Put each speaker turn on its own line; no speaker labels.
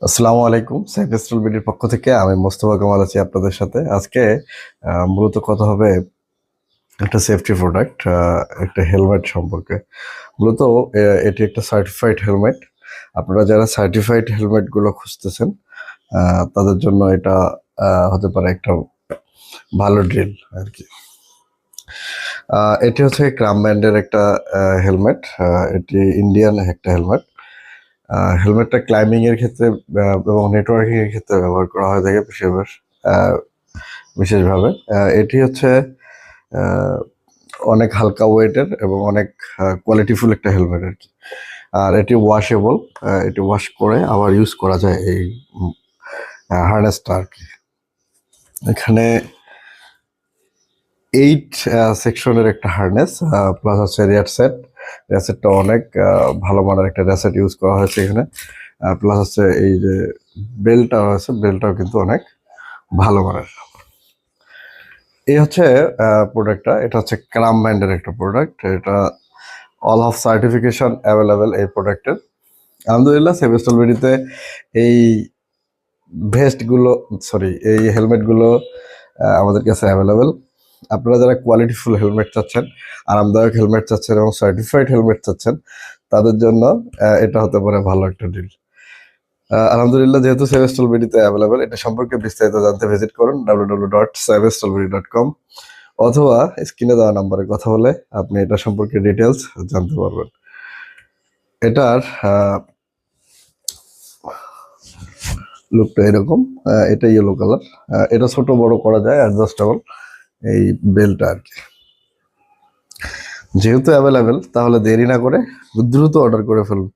আসসালামু আলাইকুম। সাইফ স্টল বিডির পক্ষ থেকে আমি মোস্তফা কামাল আছি আপনাদের সাথে। আজকে মূলত কথা হবে একটা সেফটি প্রোডাক্ট, একটা হেলমেট সম্পর্কে। মূলত এটি একটা সার্টিফাইড হেলমেট। আপনারা যারা সার্টিফাইড হেলমেটগুলো খুঁজতেছেন তাদের জন্য এটা হতে পারে একটা ভালো ড্রিল আর কি। এটি হচ্ছে ক্রাম ব্র্যান্ডের একটা হেলমেট। এটি ইন্ডিয়ান একটা হেলমেট। হেলমেটটা ক্লাইম্বিং এর ক্ষেত্রে এবং নেটওয়ার্কিং এর ক্ষেত্রে ব্যবহার করা হয়ে থাকে বিশেষভাবে। এটি হচ্ছে আহ, অনেক হালকা ওয়েটের এবং অনেক কোয়ালিটিফুল একটা হেলমেট আর কি। আর এটি ওয়াশেবল, এটি ওয়াশ করে আবার ইউজ করা যায় এই হার্নেসটা আর কি। এখানে 8 সেকশনের একটা হার্নেস প্লাস হচ্ছে রেয়ার সেট। রেয়ার সেটটা অনেক ভালো মানের একটা রেয়ার সেট ইউজ করা হয়েছে এখানে। প্লাস হচ্ছে এই যে বেল্টটা আছে, বেল্টটাও কিন্তু অনেক ভালো মানের। এই হচ্ছে প্রোডাক্টটা। এটা হচ্ছে ক্রাম ব্র্যান্ডের একটা প্রোডাক্ট। এটা অল অফ সার্টিফিকেশন অ্যাভেলেবেল এই প্রোডাক্টের। আলহামদুলিল্লাহ সেভেস্টল বেডিতে এই ভেস্টগুলো, সরি, এই হেলমেটগুলো আমাদের কাছে অ্যাভেলেবেল। আপনারা যারা কোয়ালিটিফুল হেলমেট চাচ্ছেন, আরামদায়ক হেলমেট চাচ্ছেন এবং সার্টিফাইড হেলমেট চাচ্ছেন, তাদের জন্য এটা হতে পারে ভালো একটা ডিল। আলহামদুলিল্লাহ, যেহেতু সেভেস্টল বিডিতে অ্যাভেলেবেল, এটা সম্পর্কে বিস্তারিত জানতে ভিজিট করুন www.savestolbidi.com, অথবা স্ক্রিনে দেওয়া নাম্বারে কথা বলে আপনি এটা সম্পর্কে ডিটেলস জানতে পারবেন। এটার লুকটা এরকম। এটা ইয়েলো কালার। এটা ছোট বড় করা যায়, অ্যাডজাস্টেবল এই বেলটা আর কি। যেহেতু অ্যাভেলেবেল, তাহলে দেরি না করে দ্রুত অর্ডার করে ফেলুন।